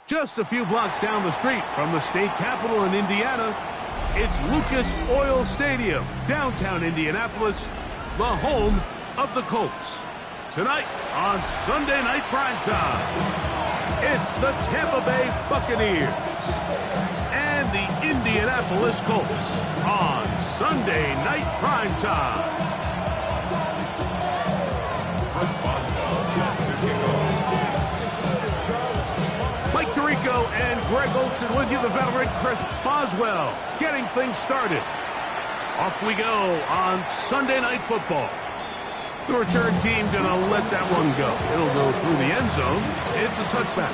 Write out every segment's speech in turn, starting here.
Just a few blocks down the street from the state capitol in Indiana, it's Lucas Oil Stadium, downtown Indianapolis, the home of the Colts. Tonight on Sunday Night Primetime, it's the Tampa Bay Buccaneers and the Indianapolis Colts on Sunday Night Primetime. Mike Tirico and Greg Olsen with you, the veteran Chris Boswell, getting things started. Off we go on Sunday Night Football. The return team gonna let that one go. It'll go through the end zone. It's a touchback.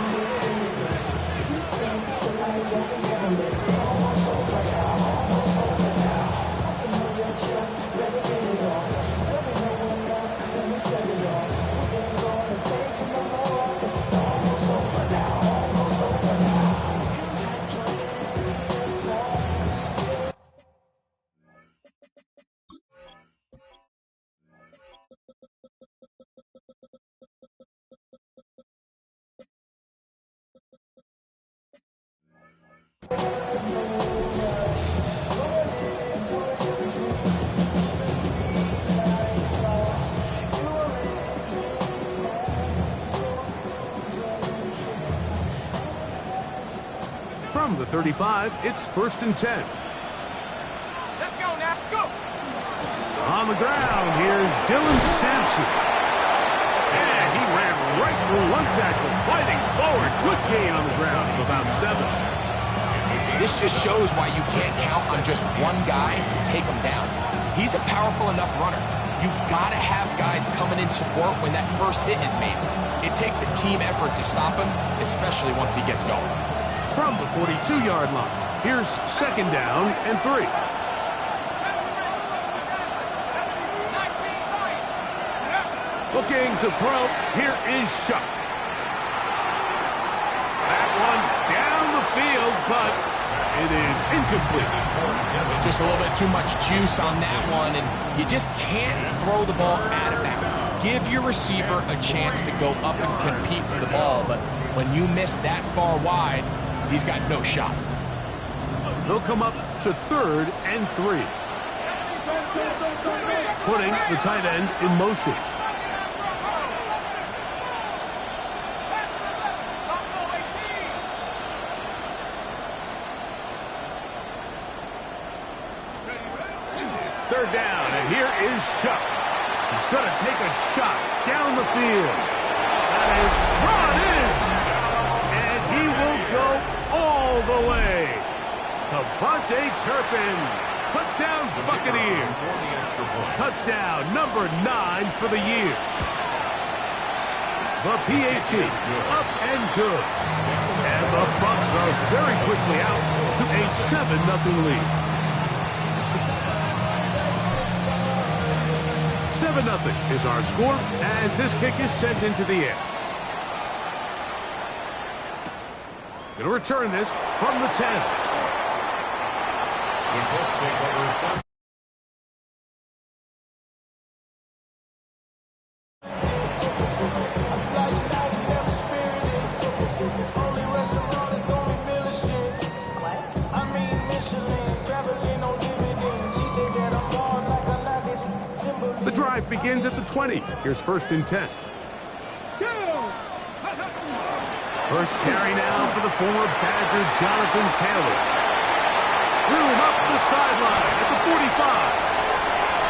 From the 35, it's 1st and 10. Let's go now, go! On the ground, here's Dylan Sampson. And he ran right through one tackle, fighting forward. Good gain on the ground of about 7. This just shows why you can't count on just one guy to take him down. He's a powerful enough runner. You gotta have guys coming in support when that first hit is made. It takes a team effort to stop him, especially once he gets going. From the 42-yard line, here's 2nd down and 3. Looking to throw, here is Shuck. That one down the field, but it is incomplete. Just a little bit too much juice on that one, and you just can't throw the ball out of bounds. Give your receiver a chance to go up and compete for the ball, but when you miss that far wide, he's got no shot. They'll come up to 3rd and 3. Putting the tight end in motion. Third down, and here is Shuck. He's going to take a shot down the field. That is brought in. And he will go all the way. KaVontae Turpin. Touchdown, Buccaneers. Touchdown number 9 for the year. The PAT up and good. And the Bucs are very quickly out to a 7-0 lead. 7-0 is our score as this kick is sent into the air. Going to return this from the 10. The drive begins at the 20. Here's 1st and 10. First carry now for the former Badger Jonathan Taylor. Room up the sideline at the 45.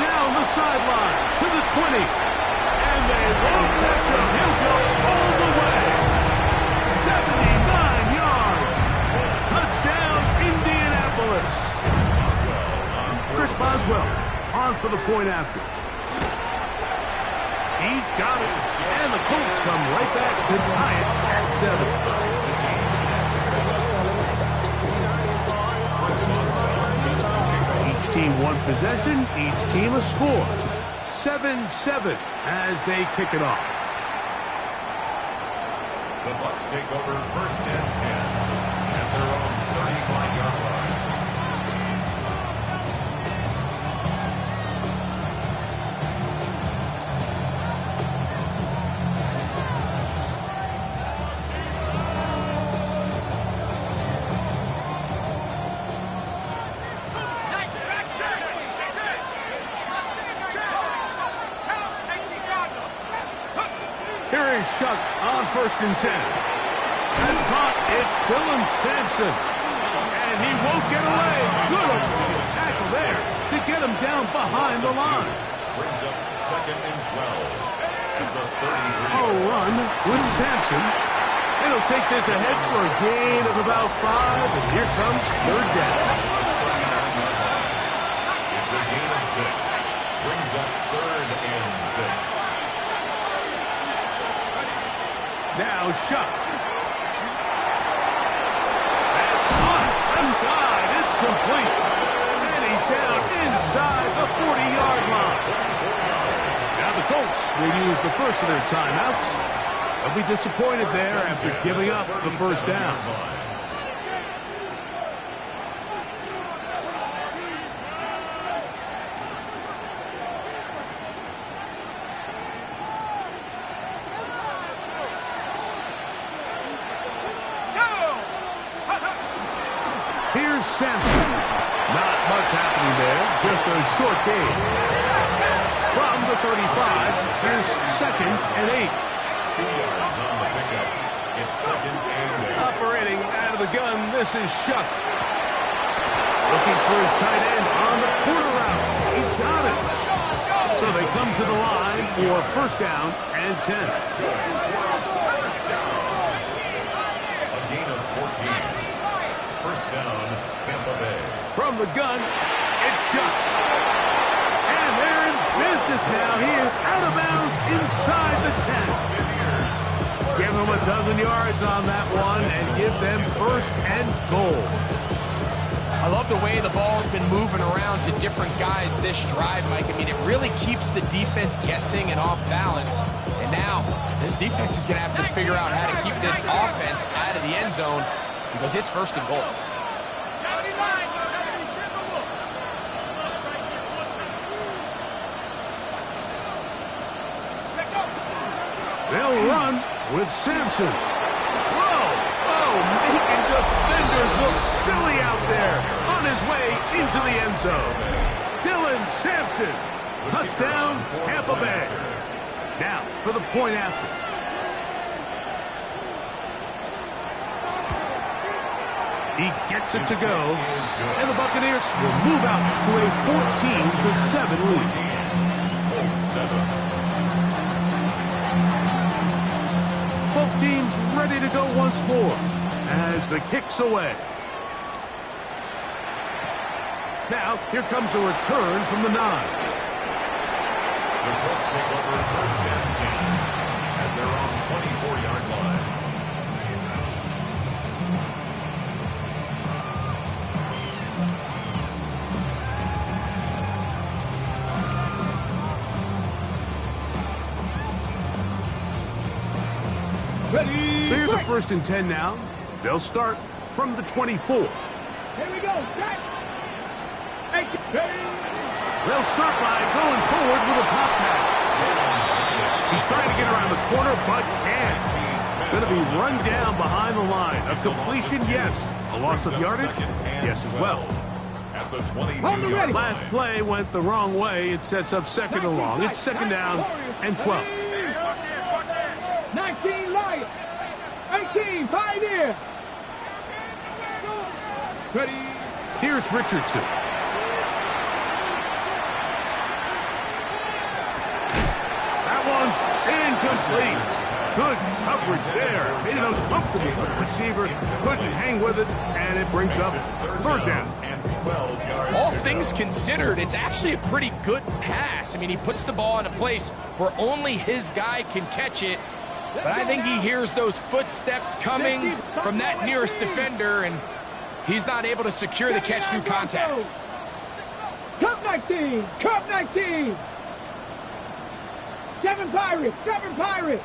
Down the sideline to the 20. And they won't catch him. He'll go all the way. 79 yards. Touchdown, Indianapolis. Chris Boswell on for the point after. He's got it, and the Colts come right back to tie it at 7. Each team one possession, each team a score. 7-7 as they kick it off. The Bucs take over 1st and 10 at their own 35-yard line. Here is Shuck on 1st and 10. That's caught. It's Dylan Sampson. And he won't get away. Good tackle there to get him down behind the line. Brings up 2nd and 12 at the 33. A run with Sampson. And he'll take this ahead for a gain of about 5. And here comes 3rd down. It's a gain of 6. Brings up 3rd and 6. Now Shuck. That's on left side. It's complete. And he's down inside the 40-yard line. Now the Colts will use the first of their timeouts. They'll be disappointed there after giving up the first down. Here's Sampson. Not much happening there. Just a short gain. From the 35, here's 2nd and 8. 2 yards on the pickup. It's 2nd and 8. Operating out of the gun, this is Shuck. Looking for his tight end on the quarter route. He's got it. So they come to the line for 1st down and 10. A gain of 14. 1st down, Tampa Bay. From the gun, it's Shuck. And they're in business now. He is out of bounds inside the 10. Give him a dozen yards on that one and give them 1st and goal. I love the way the ball's been moving around to different guys this drive, Mike. I mean, it really keeps the defense guessing and off balance. And now, this defense is going to have to figure out how to keep this offense out of the end zone because it's 1st and goal. They'll run with Sampson. Whoa! Oh, making defenders look silly out there on his way into the end zone. Dylan Sampson. Touchdown, Tampa Bay. Now, for the point after. He gets it to go, and the Buccaneers will move out to a 14-7 lead. 7. Both teams ready to go once more as the kick's away. Now, here comes a return from the 9. The Colts take over 1st and 10 at their own 24-yard line. So here's a 1st and 10 now. They'll start from the 24. Here we go. Set. They'll start by going forward with a pop pass. He's trying to get around the corner, but can't. Going to be run down behind the line. A completion, yes. A loss of yardage, yes as well. At the 22-yard Last line. play went the wrong way. It sets up 2nd and long. It's 2nd down and 12. 19 Lions. 18 Pioneer. Ready. Here's Richardson. That one's incomplete. Good coverage there. Made it uncomfortable for the receiver. Couldn't hang with it, and it brings up 3rd down. And 12 yards. All things considered, it's actually a pretty good pass. I mean, he puts the ball in a place where only his guy can catch it. But I think he hears those footsteps coming from that nearest defender, and he's not able to secure the catch through contact. Cup 19. Cup 19. 7 Pirates. 7 Pirates.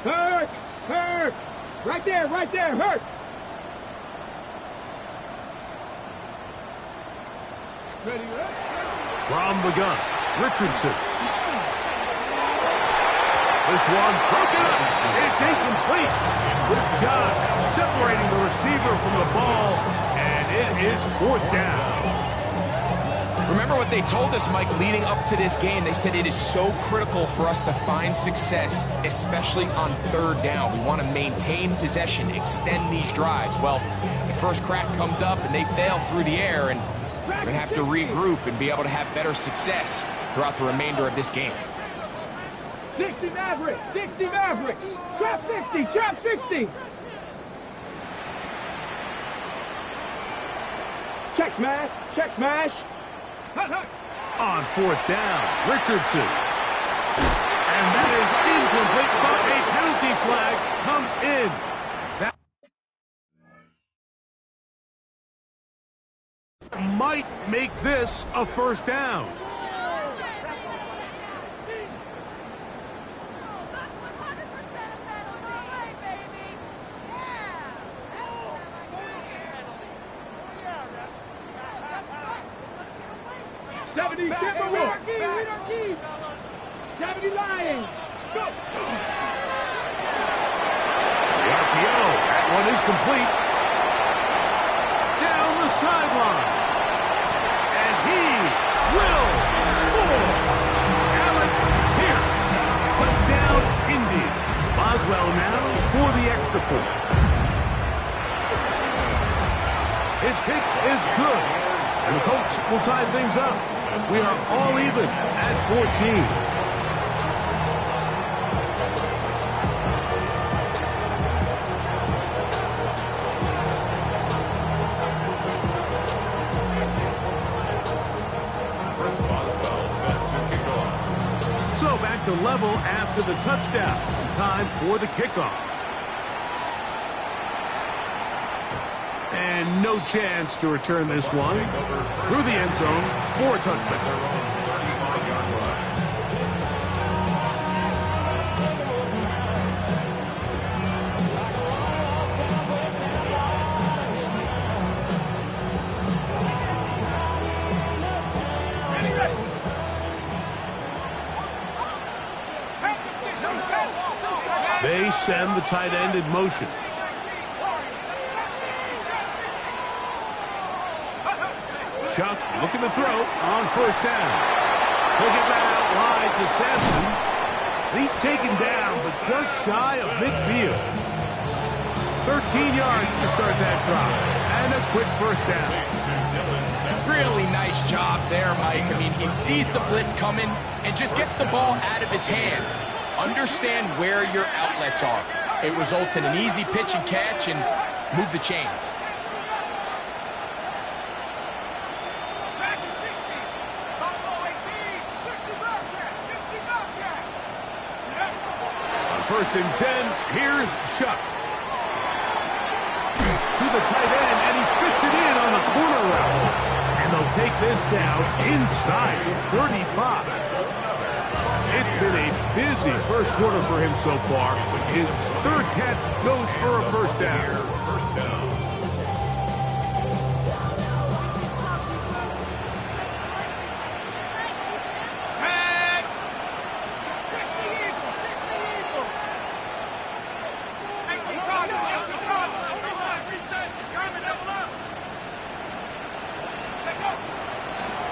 Hurt. Hurt. Right there. Right there. Hurt. Ready. From the gun, Richardson. This one broken up. It's incomplete. Good job separating the receiver from the ball, and it is 4th down. Remember what they told us, Mike, leading up to this game. They said it is so critical for us to find success, especially on third down. We want to maintain possession, extend these drives. Well, the first crack comes up and they fail through the air, and we're going to have to regroup and be able to have better success throughout the remainder of this game. 60 Maverick, 60 Maverick. Trap 60, trap 60. Check smash, check smash. On fourth down, Richardson. And that is incomplete, but a penalty flag comes in. That might make this a first down. Complete. Down the sideline. And he will score. Alec Pierce. Touchdown, Indy. Boswell now for the extra point. His kick is good. And the Colts will tie things up. We are all even at 14. To level after the touchdown. Time for the kickoff. And no chance to return this one. Through the end zone for a touchdown. They send the tight end in motion. Shuck looking to throw on first down. He'll get that out wide to Sampson. He's taken down, but just shy of midfield. 13 yards to start that drive. And a quick first down. Really nice job there, Mike. I mean, he sees the blitz coming and just gets the ball out of his hands. Understand where your outlets are. It results in an easy pitch and catch and move the chains. On first and 10, here's Shuck. To the tight end, and he fits it in on the corner route. And they'll take this down inside 35. It's been a busy first quarter for him so far. His third catch goes for a first down.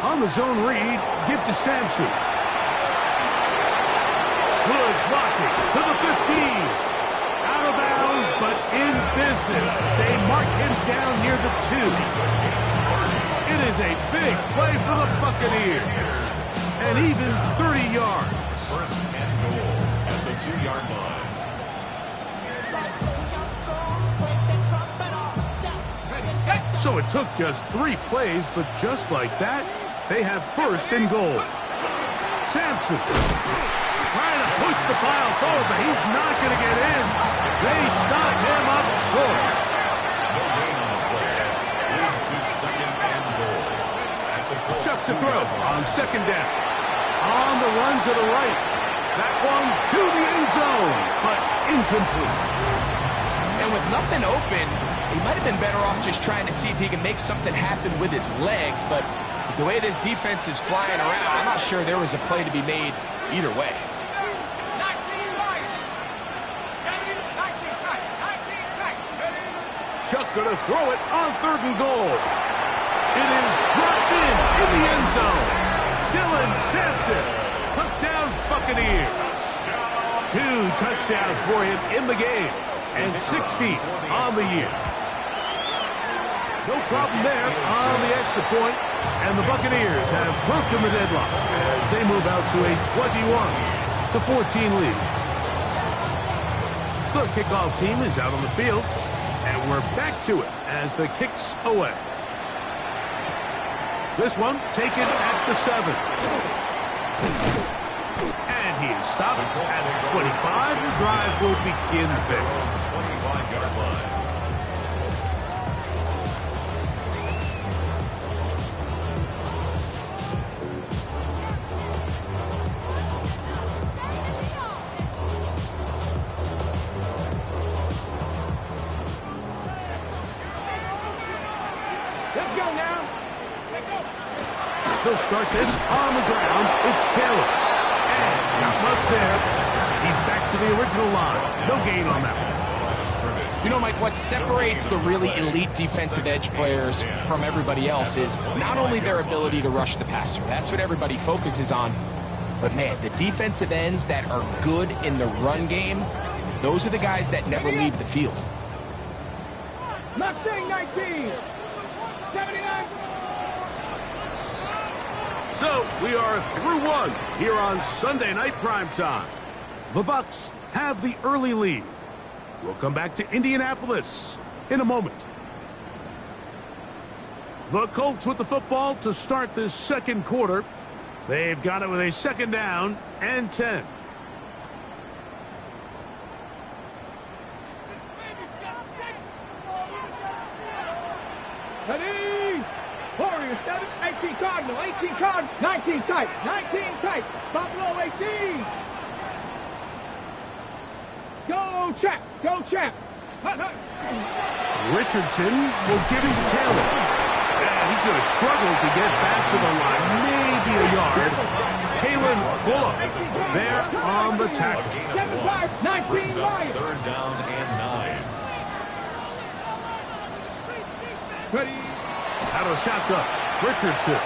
On the zone read, give to Sampson. Good blocking to the 15. Out of bounds, but in business. They mark him down near the 2. It is a big play for the Buccaneers. And even 30 yards. First and goal at the 2-yard line. So it took just 3 plays, but just like that, they have first and goal. Sampson trying to push the pile forward, but he's not going to get in. They stop him up short. No gain on the play. Leads to second and goal. Chuck to throw on second down. On the run to the right. That one to the end zone, but incomplete. And with nothing open, he might have been better off just trying to see if he can make something happen with his legs, but the way this defense is flying around, I'm not sure there was a play to be made either way. Chuck going to throw it on third and goal. It is dropped in the end zone. Dylan Sampson. Touchdown, Buccaneers. 2 touchdowns for him in the game. And 60 on the year. No problem there on the extra point. And the Buccaneers have broken the deadlock as they move out to a 21-14 lead. The kickoff team is out on the field. And we're back to it as the kick's away. This one taken at the 7. And he is stopped at the 25. The drive will begin there. 25-yard line. Let's go now. They'll start this on the ground. It's Taylor. And not much there. He's back to the original line. No gain on that one. You know, Mike, what separates the really elite defensive edge players from everybody else is not only their ability to rush the passer. That's what everybody focuses on. But, man, the defensive ends that are good in the run game, those are the guys that never leave the field. Mustang 19. 79. So we are through one here on Sunday Night Primetime. The Bucs have the early lead. We'll come back to Indianapolis in a moment. The Colts with the football to start this second quarter. They've got it with a 2nd down and 10. Ready? Warriors 7, 18 Cardinal, 18 Cardinal, 19 tight, 19 tight, Buffalo 18. Go Chap, go Chap. Richardson will give it to Taylor. And he's going to struggle to get back to the line. Maybe a yard. Kalen Bullock there on the tackle. 7-5, 19 Lions. 3rd down and 9. Ready? Out of shotgun, Richardson.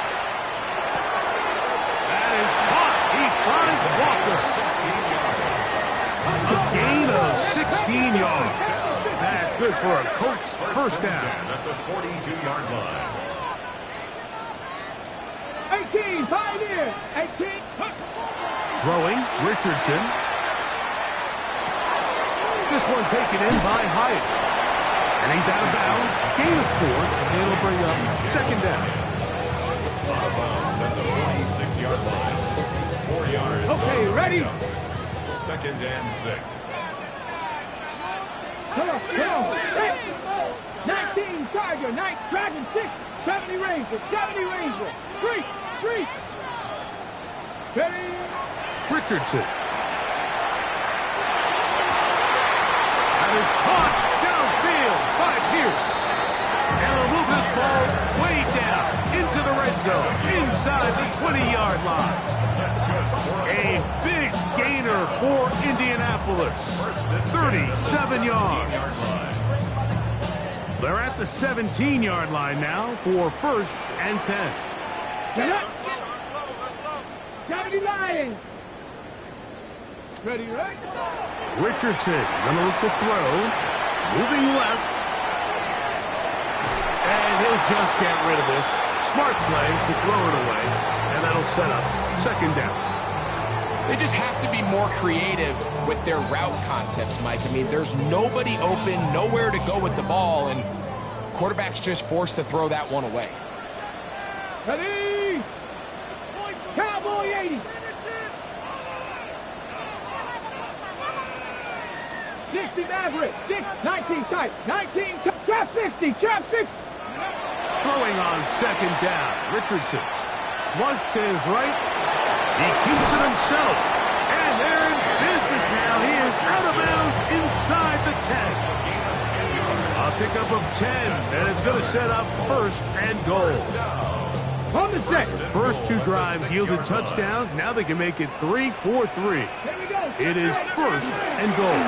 That is caught. He finds Walker. 16 yards. A gain of 16 yards. That's good for a Colts first down. At the 42-yard line. 18, Pioneer. 18. Throwing, Richardson. This one taken in by Hyatt. And he's out of bounds. Gain of 4. And it'll bring up 2nd down. Out of bounds at the 46-yard line. 4 yards. Okay, ready? 2nd and 6. Come on, come on. 19 Charger, 9 Dragon 6, 70 Ranger, 70 Ranger. 3. Ready? Richardson. That is caught downfield by Pierce. And they'll move this ball way down into the red zone, inside the 20-yard line. A big gainer for Indianapolis. 37 yards. They're at the 17-yard line now for 1st and 10. Get up. 70 Lions. Ready, right? Richardson gonna look to throw. Moving left. And he'll just get rid of this. Smart play to throw it away. And that'll set up 2nd down. They just have to be more creative with their route concepts, Mike. I mean, there's nobody open, nowhere to go with the ball, and quarterback's just forced to throw that one away. Ready? Cowboy 80. 60 Maverick. 19 tight. 19 tight. Trap 60. Trap 60. Throwing on 2nd down. Richardson. Flush to his right. He keeps it himself. And they're in business now. He is out of bounds inside the 10. A pickup of 10. And it's going to set up 1st and goal. On the set. First 2 drives yielded touchdowns. Now they can make it 3-4-3. Here we go. It is 1st and goal.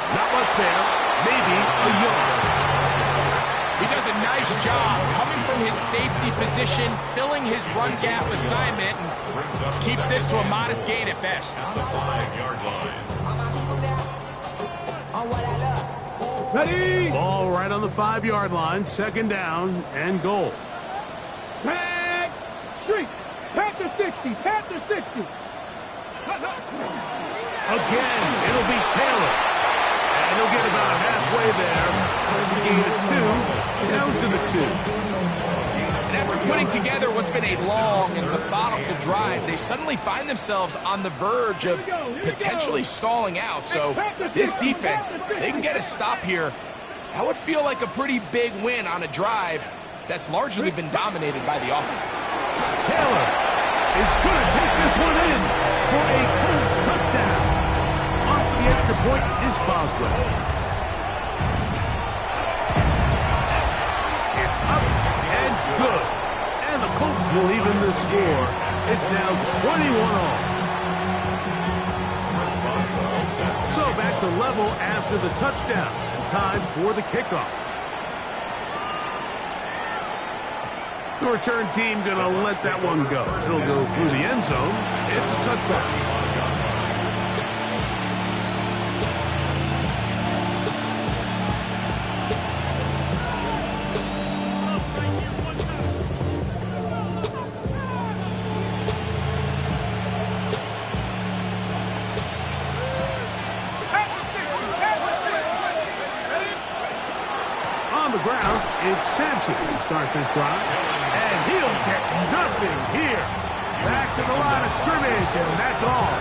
Not much there. Maybe a yard. He doesn't nice job coming from his safety position, filling his run gap assignment, and keeps this to a modest gain at best. At the 5-yard line. Ready? Ball right on the 5-yard line, second down and goal. Tag. Street. Panther 60. Panther 60. Again, it'll be Taylor. And he'll get about halfway there. There's a gain of 2, down to the 2. And after putting together what's been a long and methodical drive, they suddenly find themselves on the verge of potentially stalling out. So this defense, they can get a stop here. That would feel like a pretty big win on a drive that's largely been dominated by the offense. Taylor is going to take this one in for a Colts touchdown. Off the extra point is Boswell. It's up and good. And the Colts will even the score. It's now 21-all. So back to level after the touchdown. And time for the kickoff. The return team going to let that one go. It'll go through the end zone. It's a touchback. On the ground, it's Sampson to start this drive. And he'll get nothing here. Back to the line of scrimmage, and that's all.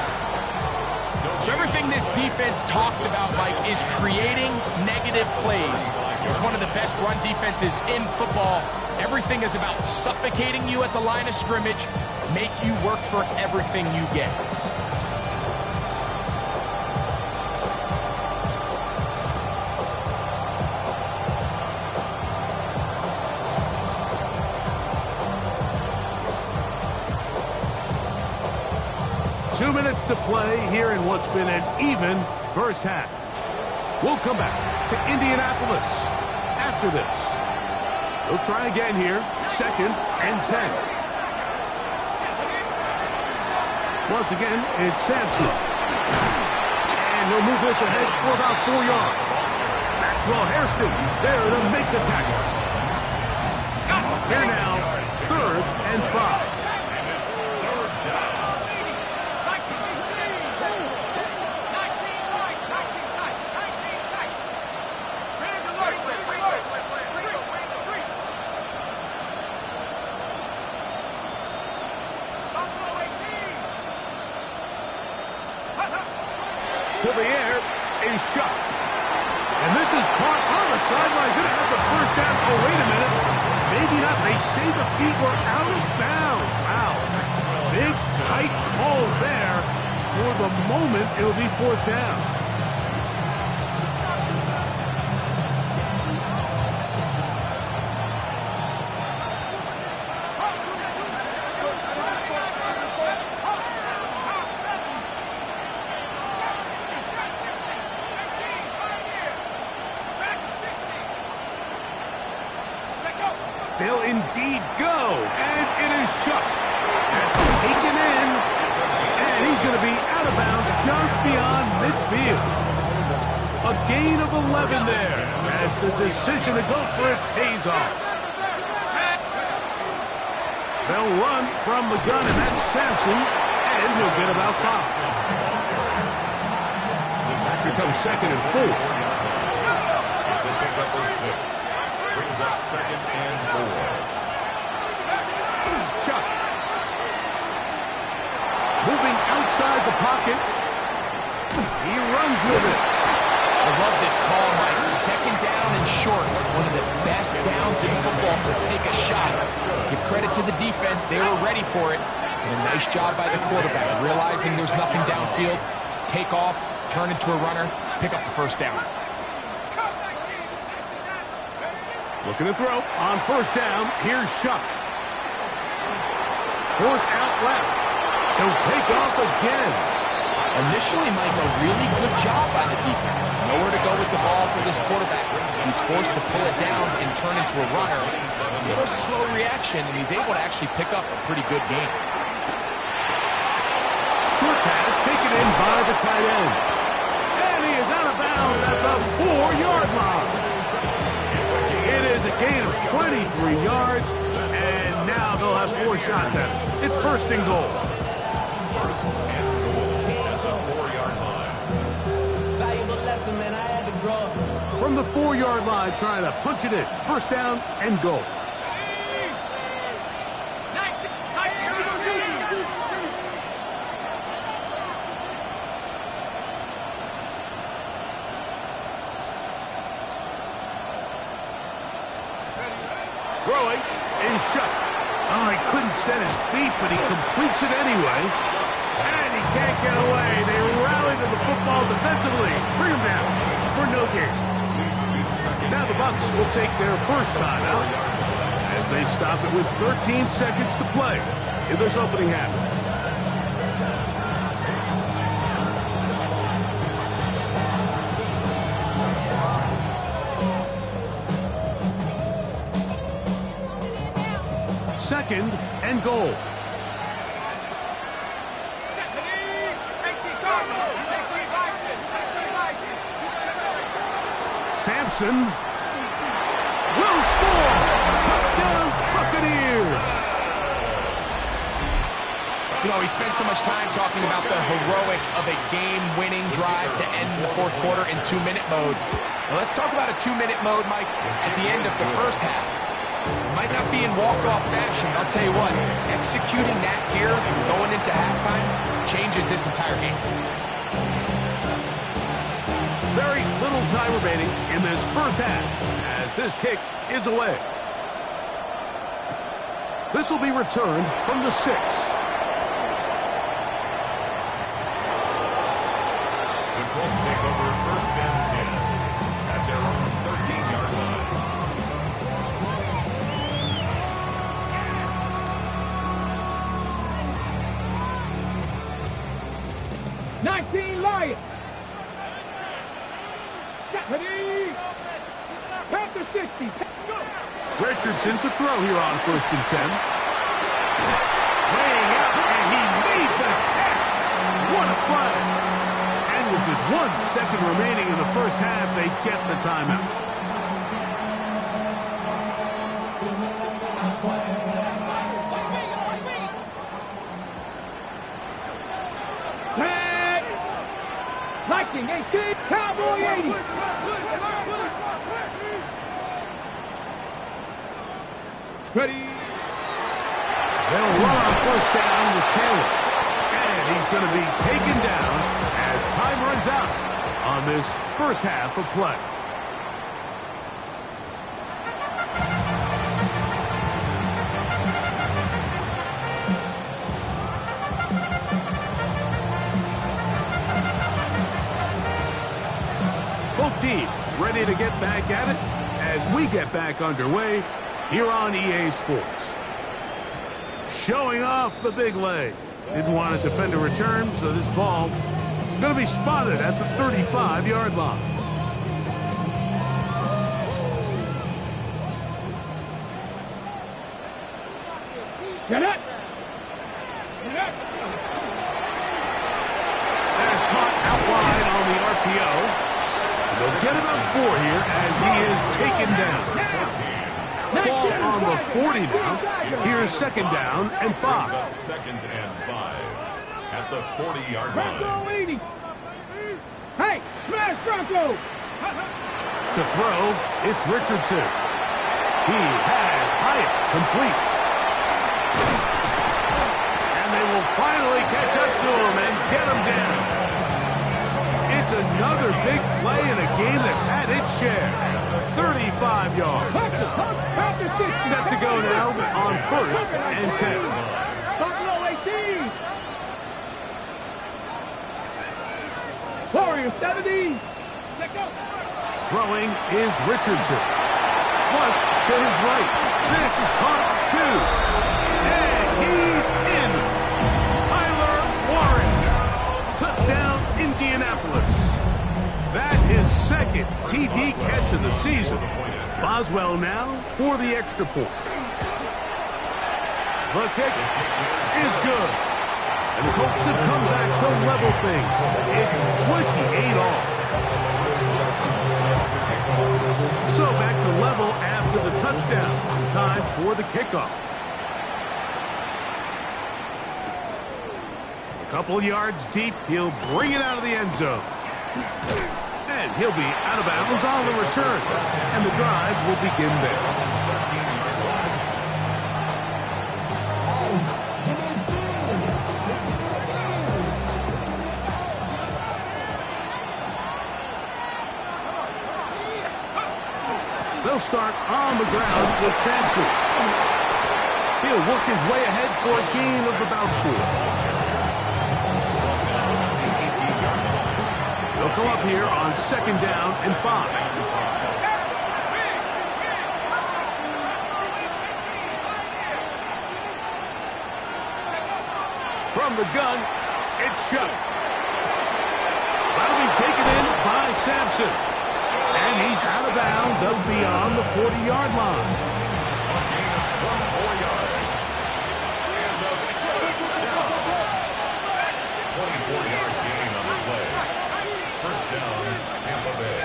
So everything this defense talks about, Mike, is creating negative plays. It's one of the best run defenses in football. Everything is about suffocating you at the line of scrimmage, make you work for everything you get. Two minutes to play here in what's been an even first half. We'll come back to Indianapolis after this. They'll try again here, 2nd and 10. Once again, it's Sampson. And he'll move this ahead for about 4 yards. Maxwell Hairston's there to make the tackle. Here now, 3rd and 5. To the air is shot. And this is caught on the sideline. Going to have the first down. Oh, wait a minute. Maybe not. They say the feet were out of bounds. Wow. Big, tight call there. For the moment, it'll be 4th down. They'll indeed go, and it is shut. That's taken in, and he's going to be out of bounds just beyond midfield. A gain of 11 there, as the decision to go for it pays off. They'll run from the gun, and that's Sampson, and he'll get about 5. Here comes 2nd and 4. It's a pickup of 6. Brings up 2nd and 4. Chuck. Moving outside the pocket. He runs with it. I love this call, Mike. 2nd down and short. One of the best downs in football to take a shot. Give credit to the defense. They were ready for it. And a nice job by the quarterback. Realizing there's nothing downfield. Take off, turn into a runner, pick up the first down. Looking to throw on 1st down. Here's Shuck. Forced out left. He'll take off again. Initially, Mike, a really good job by the defense. Nowhere to go with the ball for this quarterback. He's forced to pull it down and turn into a runner. A little slow reaction, and he's able to actually pick up a pretty good game. Short pass taken in by the tight end. And he is out of bounds at the 4-yard line. It is a gain of 23 yards, and now they'll have 4 shots at it. It's first and goal. First and goal at the 4-yard line. Valuable lesson, man. I had to grow up. From the 4-yard line, trying to punch it in. First down and goal. Throwing is shut. Oh, he couldn't set his feet, but he completes it anyway. And he can't get away. They rally to the football defensively. Bring him down for no gain. Now the Bucs will take their first timeout as they stop it with 13 seconds to play in this opening half. Second and goal. Sampson will score. Touchdown, Buccaneers. You know, we spent so much time talking about the heroics of a game-winning drive to end the fourth quarter in 2-minute mode. Now let's talk about a 2-minute mode, Mike, at the end of the first half. It might not be in walk-off fashion, but I'll tell you what, executing that here, going into halftime, changes this entire game. Very little time remaining in this first half as this kick is away. This will be returned from the 6. The Colts take over first and 10 at their own 13-yard line. 19 Lions. Ready. Panther 60. Richardson to throw here on first and 10. Laying out, and he made the catch. What a play. And with just 1 second remaining in the first half, they get the timeout. Tag. Viking 18. Cowboy 80. Ready. They'll run on first down with Taylor. And he's going to be taken down as time runs out on this first half of play. Both teams ready to get back at it as we get back underway here on EA Sports. Showing off the big leg. Didn't want to defend a return, so this ball going to be spotted at the 35-yard line. Get it. Get it. That is caught out wide on the RPO. They'll get about 4 here as he is taken down. Ball on the 40 now. Here's second down and 5. Up second and 5 at the 40-yard line. Bronco 80. Hey, smash Bronco. To throw, it's Richardson. He has Hyatt complete. And they will finally catch up to him and get him down. It's another big play in a game that's had its share. 35 yards. Set to go now on first and 10. Buffalo 18. Warrior 70. Let go. Throwing is Richardson. Flush to his right. This is caught 2. And he's in. Tyler Warren. Touchdown. season. Boswell now for the extra point. The kick is good. And the Colts have come back to level things. It's 28 all. So back to level after the touchdown. Time for the kickoff. A couple yards deep, he'll bring it out of the end zone. And he'll be out of bounds on the return. And the drive will begin there. They'll start on the ground with Sampson. He'll work his way ahead for a gain of about 4. They'll come up here on 2nd down and 5. From the gun, it's Shuck. That'll be taken in by Sampson. And he's out of bounds up beyond the 40-yard line. A gain of 24 yards. And a first down. 24-yard gain on the play. First down, Tampa Bay.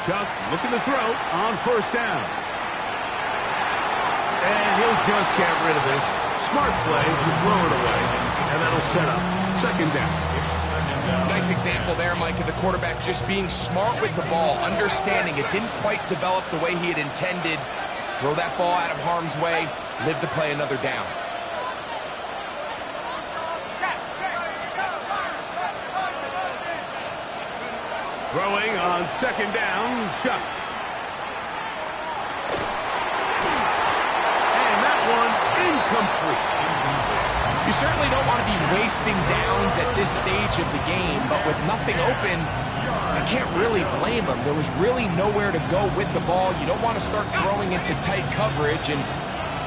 Shuck looking to throw on 1st down. And he'll just get rid of this. Smart play to throw it away. And that'll set up 2nd down. Nice example there, Mike, of the quarterback just being smart with the ball, understanding it didn't quite develop the way he had intended. Throw that ball out of harm's way, live to play another down. Throwing on 2nd down, Shuck. And that one incomplete. You certainly don't want to be wasting downs at this stage of the game, but with nothing open, I can't really blame him. There was really nowhere to go with the ball. You don't want to start throwing into tight coverage, and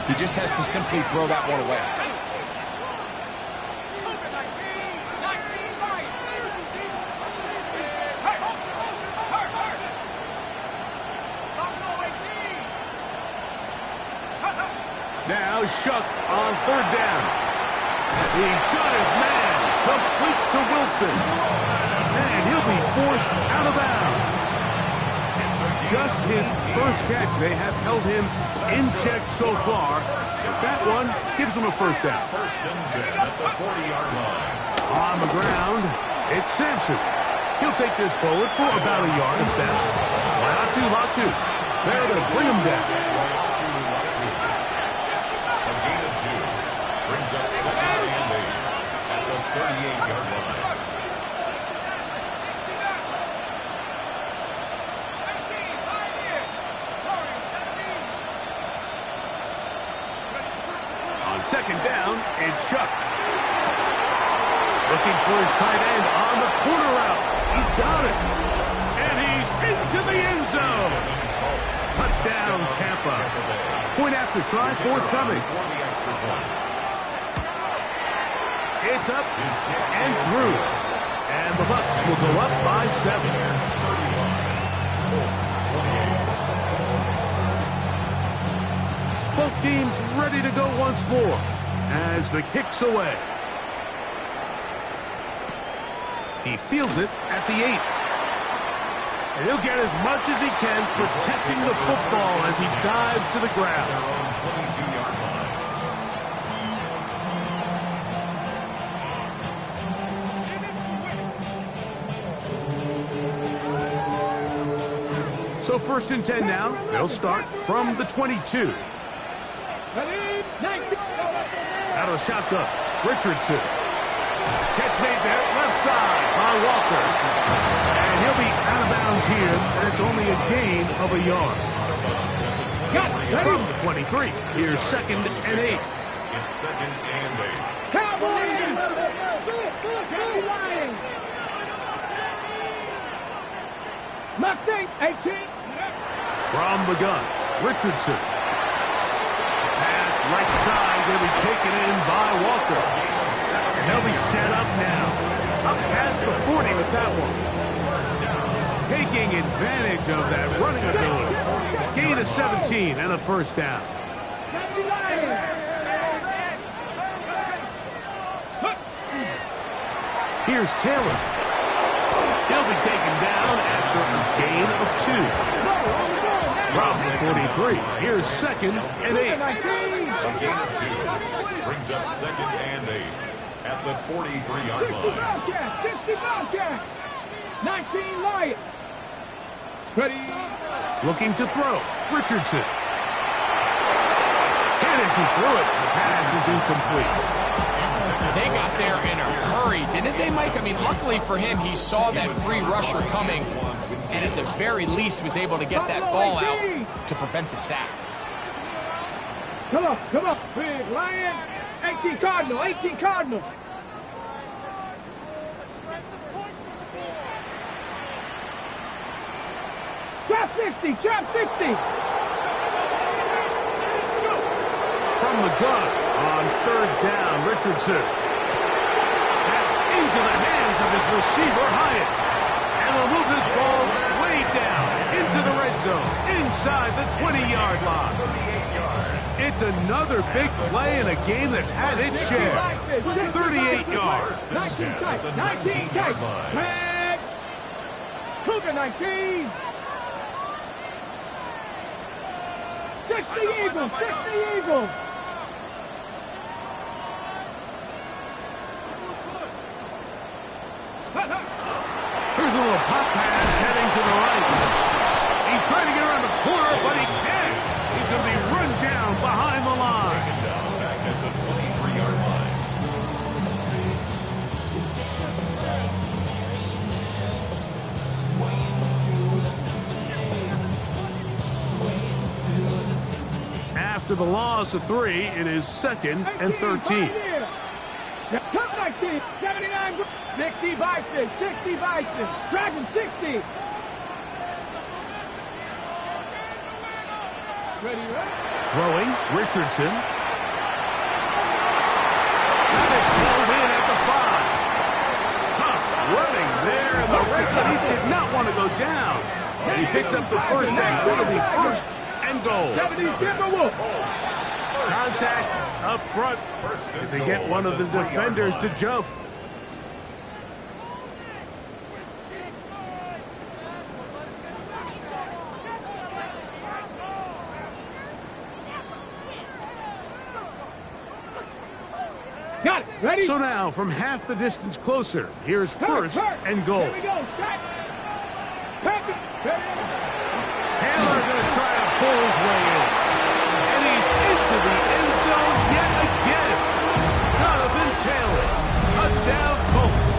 he just has to simply throw that one away. Now Shuck on 3rd down. He's got his man, complete to Wilson. And he'll be forced out of bounds. Just his first catch. They have held him in check so far. That one gives him a 1st down. 1st and 10 at the 40-yard line. On the ground, it's Sampson. He'll take this forward for about a yard at best. Latu. There to bring him down. A gain of 2. Brings up 2nd and 8 at the 38-yard line. On 2nd down, it's Shuck. Looking for his tight end on the corner route. He's got it. And he's into the end zone. Touchdown, Tampa. Point after try, forthcoming. It's up and through. And the Bucs will go up by 7. Both teams ready to go once more as the kick's away. He fields it at the 8. And he'll get as much as he can, protecting the football as he dives to the ground. Their own 22-yard line. So 1st and 10 now. They'll start from the 22. Out of the shotgun, Richardson. Catch made there, left side by Walker. And he'll be out of bounds here, and it's only a gain of a yard. From the 23, here's 2nd and 8. It's 2nd and 8. Cowboys! Mustang, 18. From the gun, Richardson. Pass right side, they'll be taken in by Walker. And they'll be set up now. Up past the 40 with that one. taking advantage of that running ability. Gain of 17 and a first down. Here's Taylor. He'll be taken down after a gain of 2. From the 43, here's 2nd and 8. A gain of 2 brings up 2nd and 8 at the 43-yard line. 60 Bobcat. 19 Lions. Ready. Looking to throw. Richardson. And as he threw it, the pass is incomplete. They got there in a hurry, didn't they, Mike? I mean, luckily for him, he saw that free rusher coming, and at the very least was able to get that ball out to prevent the sack. Come on, big Lion. 18 Cardinal, 18 Cardinal. Trap 60, trap 60. From the gun on 3rd down, Richardson. That's into the hands of his receiver, Hyatt. And will move this ball way down into the red zone, inside the 20-yard line. It's another big play in a game that's had its share. 38 yards. 19 tight, 19 tight. Tag. Cougar 19. 60 Eagles, 60 Eagles. Here's a little pop pass heading to the right. He's trying to get around the corner, but he can't. He's going to be run down behind the line. Back at the 23-yard line. After the loss of 3, it is 2nd and 13. Come 19, 79, 60 Bison, 60 Bison, Dragon 60. Ready, right? Throwing, Richardson. Got it pulled in at the 5. Tough running there in the red zone. He did not want to go down. And he picks up the first down. It'll be 1st and goal. 70 Timberwolves. Contact up front. If they get one of the defenders to jump. Got it. Ready? So now, from half the distance closer, here's 1st and goal. Here we go. Set. Patrick. Taylor going to try to pull his way in. And he's into the end zone yet again. Jonathan Taylor. Touchdown, Colts.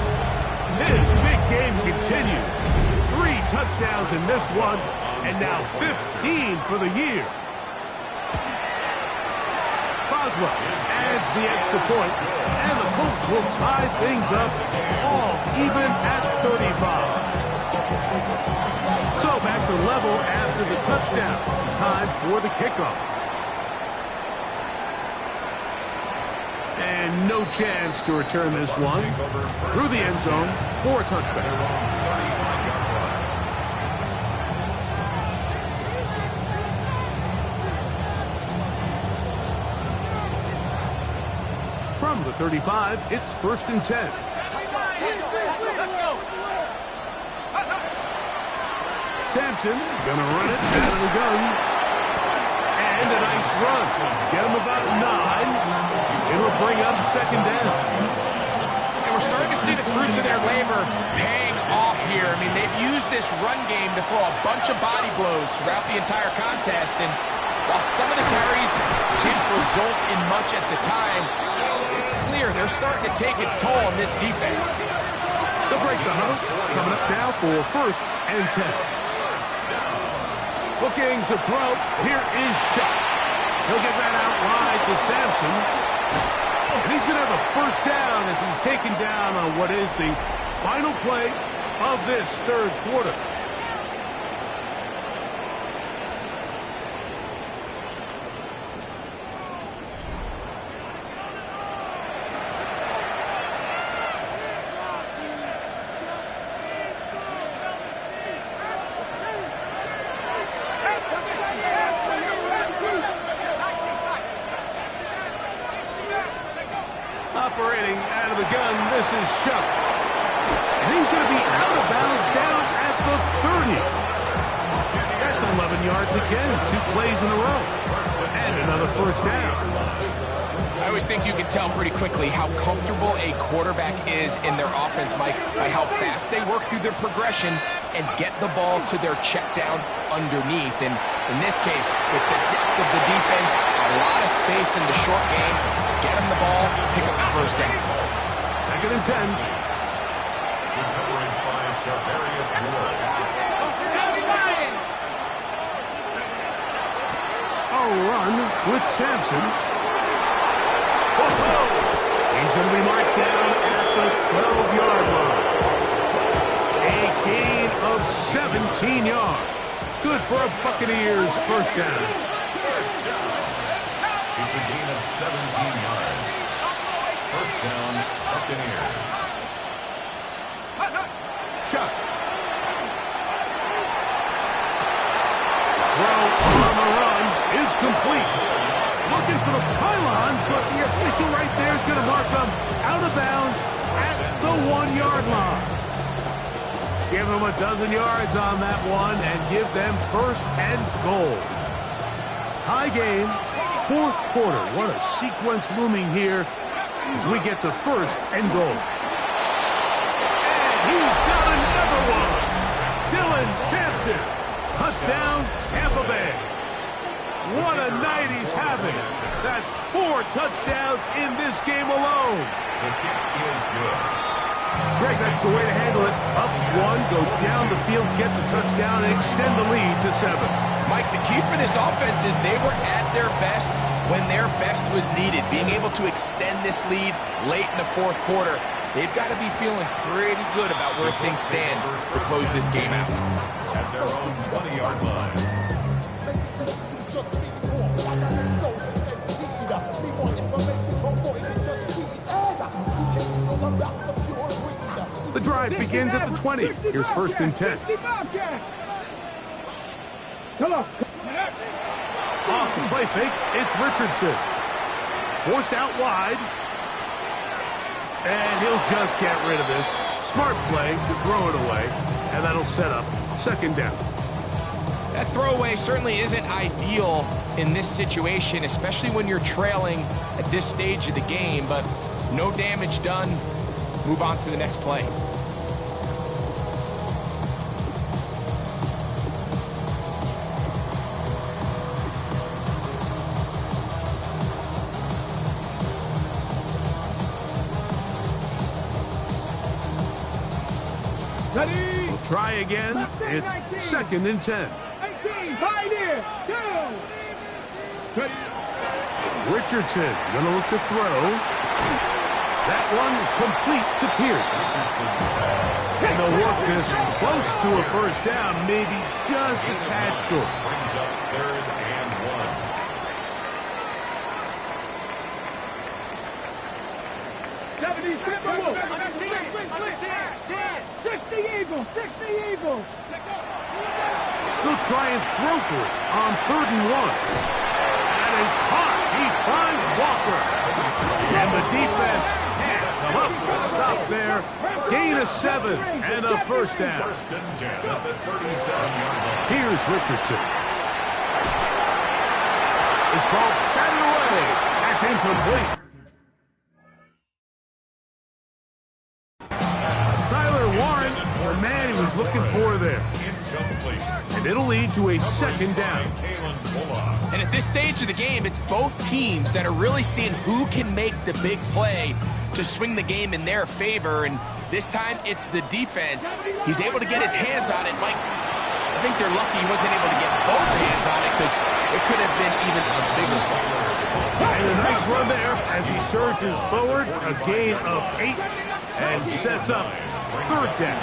His big game continues. 3 touchdowns in this one, and now 15 for the year. Boswell adds the extra point, and the Colts will tie things up all even at 35. So back to level after the touchdown. Time for the kickoff. And no chance to return this one. Through the end zone for a touchback. From the 35, it's 1st and 10. Sampson gonna run it out of the gun. And a nice run. Get him about 9. It'll bring up 2nd down. And we're starting to see the fruits of their labor paying off here. I mean, they've used this run game to throw a bunch of body blows throughout the entire contest. And while some of the carries didn't result in much at the time, it's clear they're starting to take its toll on this defense. They'll break the huddle. Coming up now for 1st and 10. Looking to throw. Here is Shot. He'll get that out wide to Sampson. And he's going to have a 1st down as he's taken down on what is the final play of this 3rd quarter. Operating out of the gun, this is Shuck. And he's going to be out of bounds down at the 30. That's 11 yards again, 2 plays in a row. And another first down. I always think you can tell pretty quickly how comfortable a quarterback is in their offense, Mike, by how fast they work through their progression and get the ball to their check down underneath. And in this case, with the depth of the defense, a lot of space in the short game, get them the ball, pick up the first down. 2nd and 10. Good coverage by Javarius Ward. A run with Sampson. Whoa! He's going to be marked down at the 12-yard line. A gain of 17 yards. Good for a Buccaneers first down. It's a gain of 17 yards. First down, Buccaneers. Chuck. Throw on the run is complete. Looking for the pylon, but the official right there is going to mark them out of bounds at the 1-yard line. Give them a dozen yards on that one and give them first and goal. Tie game, 4th quarter. What a sequence looming here as we get to first and goal. And he's got another one. Dylan Sampson. Touchdown, Tampa Bay. What a night he's having. That's 4 touchdowns in this game alone. The kick is good. Greg, that's the way to handle it. Up 1, go down the field, get the touchdown, and extend the lead to 7. Mike, the key for this offense is they were at their best when their best was needed. Being able to extend this lead late in the 4th quarter, they've got to be feeling pretty good about where things stand to close this game out. At their own 20-yard line. The drive begins at the 20. Here's 1st and 10. Come on. Off the play fake, it's Richardson. Forced out wide. And he'll just get rid of this. Smart play to throw it away. And that'll set up 2nd down. That throwaway certainly isn't ideal in this situation, especially when you're trailing at this stage of the game, but no damage done. Move on to the next play. Ready? We'll try again. It's 2nd and 10. 18, pioneer, go! Ready? Richardson gonna look to throw. That one complete to Pierce. And they'll work this close to a first down, maybe just a tad short. Brings up 3rd and 70, slip the move. 60 Eagles, 60 Eagles. They'll try and throw for it on 3rd and 1. That is caught. He finds Walker. And the defense can't come up with a stop there. Gain of 7 and a first down. 1st and 10 at the 37-yard line. Here's Richardson. His ball batted away. That's incomplete. Tyler Warren, the man he was looking for there. Incomplete. And it'll lead to a 2nd down. Kalen Bullock. And at this stage of the game, it's both teams that are really seeing who can make the big play to swing the game in their favor. And this time, it's the defense. He's able to get his hands on it. Mike, I think they're lucky he wasn't able to get both hands on it because it could have been even a bigger play. And a nice run there as he surges forward. A gain of 8 and sets up 3rd down.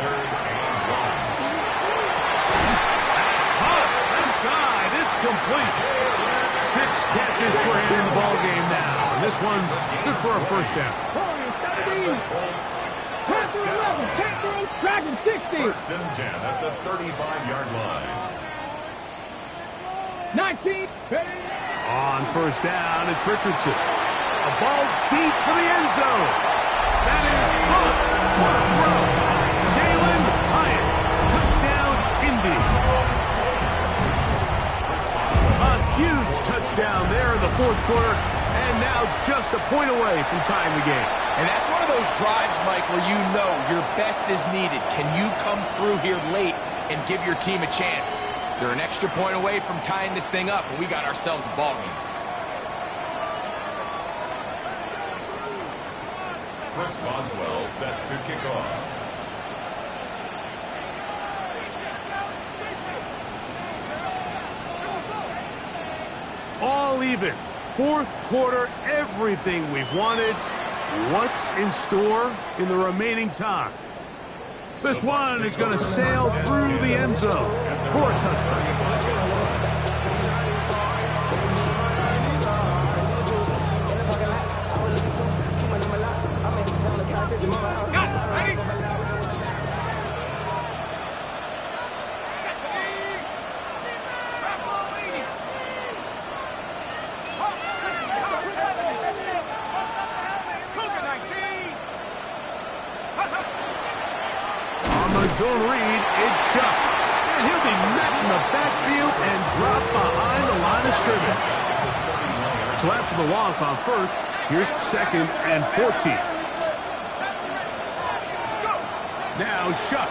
Left side, it's complete. 6 catches for him in the ballgame now. And this one's good for a first down. Panther 11, Panther Dragon 60. 1st and 10 at the 35-yard line. 19, ready? On first down, it's Richardson. A ball deep for the end zone. touchdown there in the fourth quarter, and now just a point away from tying the game. And that's one of those drives, Mike, where you know your best is needed. Can you come through here late and give your team a chance? They're an extra point away from tying this thing up, and we got ourselves a ball game. Chris Boswell set to kick off. All even. Fourth quarter, everything we've wanted. What's in store in the remaining time? This one is going to sail through the end zone for a touchdown. Zone read, it's Chuck. And he'll be met in the backfield and dropped behind the line of scrimmage. So after the loss on first, here's 2nd and 14. Now Chuck.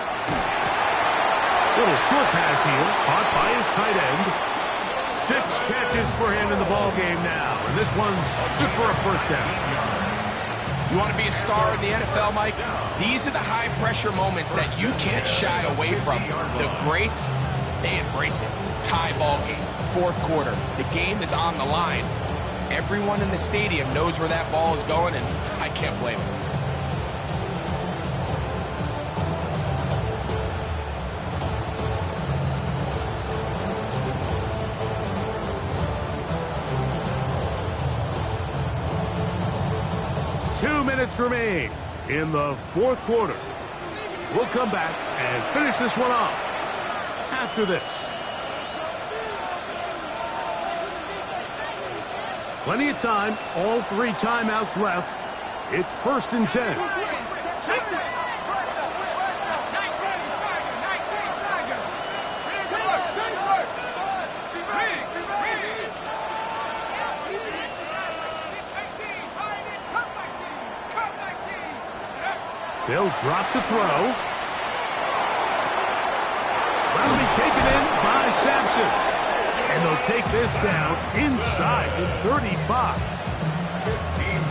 Little short pass here, caught by his tight end. 6 catches for him in the ball game now. And this one's good for a first down. You want to be a star in the NFL, Mike? These are the high-pressure moments that you can't shy away from. The greats, they embrace it. Tie ball game, fourth quarter. The game is on the line. Everyone in the stadium knows where that ball is going, and I can't blame them. Remain in the fourth quarter. We'll come back and finish this one off after this. Plenty of time, all 3 timeouts left. It's 1st and 10. They'll drop to throw. That'll be taken in by Sampson. And they'll take this down inside the 35.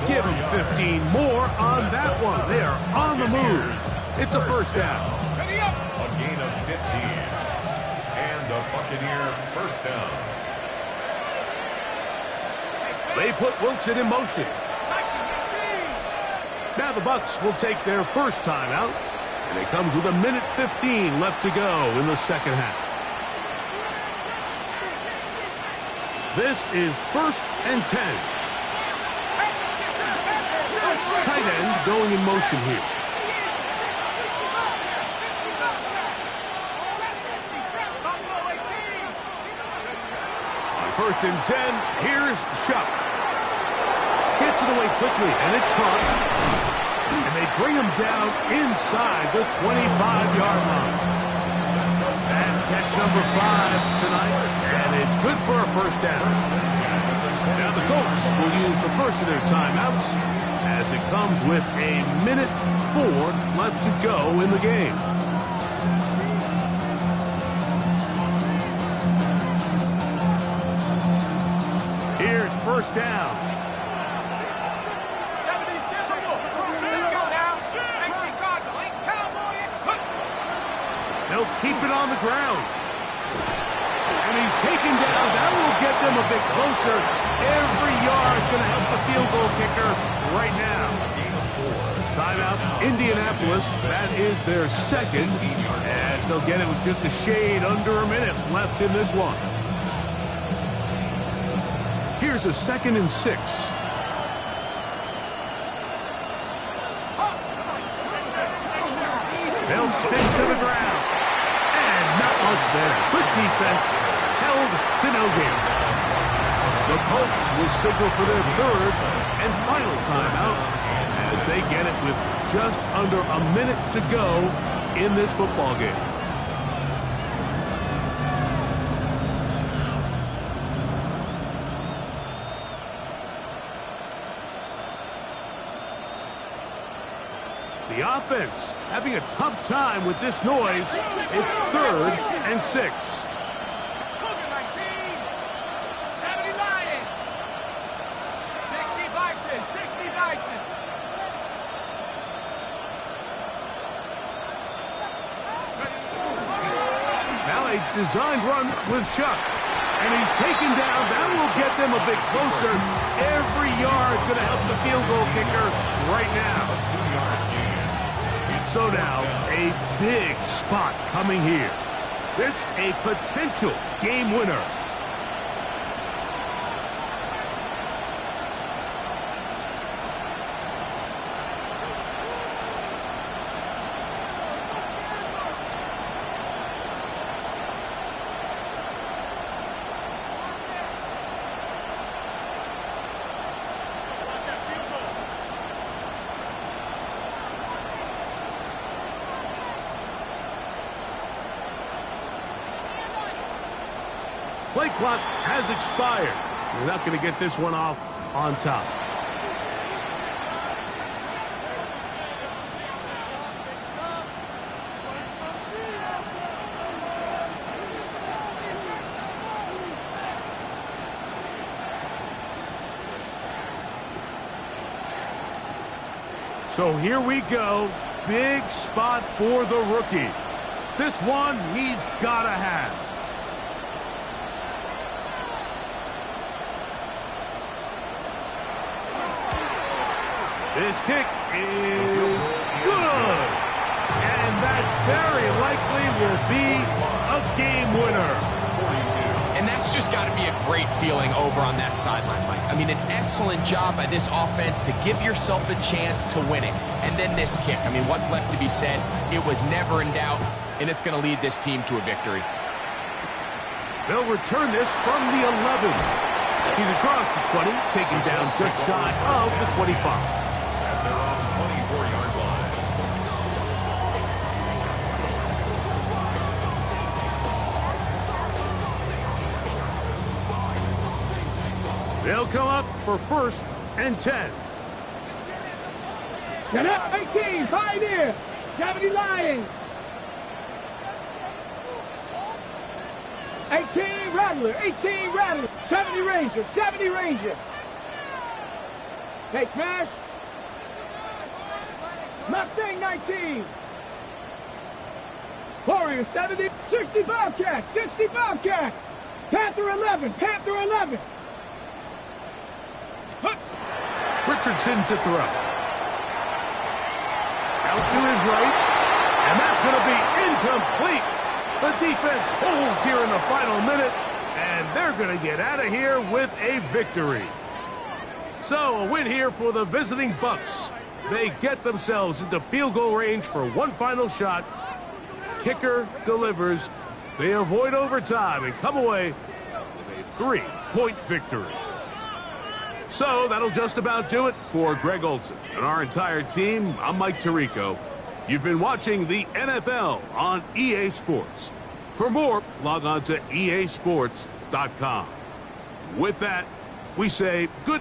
Give them 15 more on that one. They are on the move. It's a first down. A gain of 15. And the Buccaneer first down. They put Wilson in motion. Now the Bucs will take their first timeout, and it comes with 1:15 left to go in the second half. This is 1st and 10. Tight end going in motion here. On 1st and 10, here's Shuck. Gets it away quickly, and it's caught. And they bring him down inside the 25-yard line. That's catch number 5 tonight, and it's good for a first down. Now the Colts will use the first of their timeouts as it comes with 1:04 left to go in the game. Here's first down. They'll keep it on the ground. And he's taken down. That will get them a bit closer. Every yard going to help the field goal kicker right now. Timeout, Indianapolis. That is their 2nd, as they'll get it with just a shade under a minute left in this one. Here's a 2nd and 6. They'll stick to the ground. Not much there. Good defense. Held to no gain. The Colts will signal for their 3rd and final timeout as they get it with just under a minute to go in this football game. The offense having a tough time with this noise. It's 3rd and 6. Cougar 19. 70 Lions. 60 Bison. 60 Bison. Now a designed run with Shuck. And he's taken down. That will get them a bit closer. Every yard going to help the field goal kicker right now. A 2-yard gain. So now, a big spot coming here. This a potential game winner. Play clock has expired. We're not going to get this one off on top. So here we go. Big spot for the rookie. This one he's got to have. This kick is good. And that very likely will be a game winner. 42. And that's just got to be a great feeling over on that sideline, Mike. I mean, an excellent job by this offense to give yourself a chance to win it. And then this kick. I mean, what's left to be said? It was never in doubt, and it's going to lead this team to a victory. They'll return this from the 11. He's across the 20, taking down just shy of the 25. They're on the 24-yard line. They'll come up for 1st and 10. Get up, 18, Pioneer. 70 Lions. 18 Rattler, 18 Rattler. 70 Ranger, 70 Ranger. Take smash. Mustang 19. Warrior 70, 60 Bobcat, 60 Bobcat. Panther 11, Panther 11. Richardson to throw. Out to his right. And that's going to be incomplete. The defense holds here in the final minute. And they're going to get out of here with a victory. So a win here for the visiting Bucks. They get themselves into field goal range for one final shot. Kicker delivers. They avoid overtime and come away with a 3-point victory. So that'll just about do it for Greg Olsen and our entire team. I'm Mike Tirico. You've been watching the NFL on EA Sports. For more, log on to easports.com. With that, we say good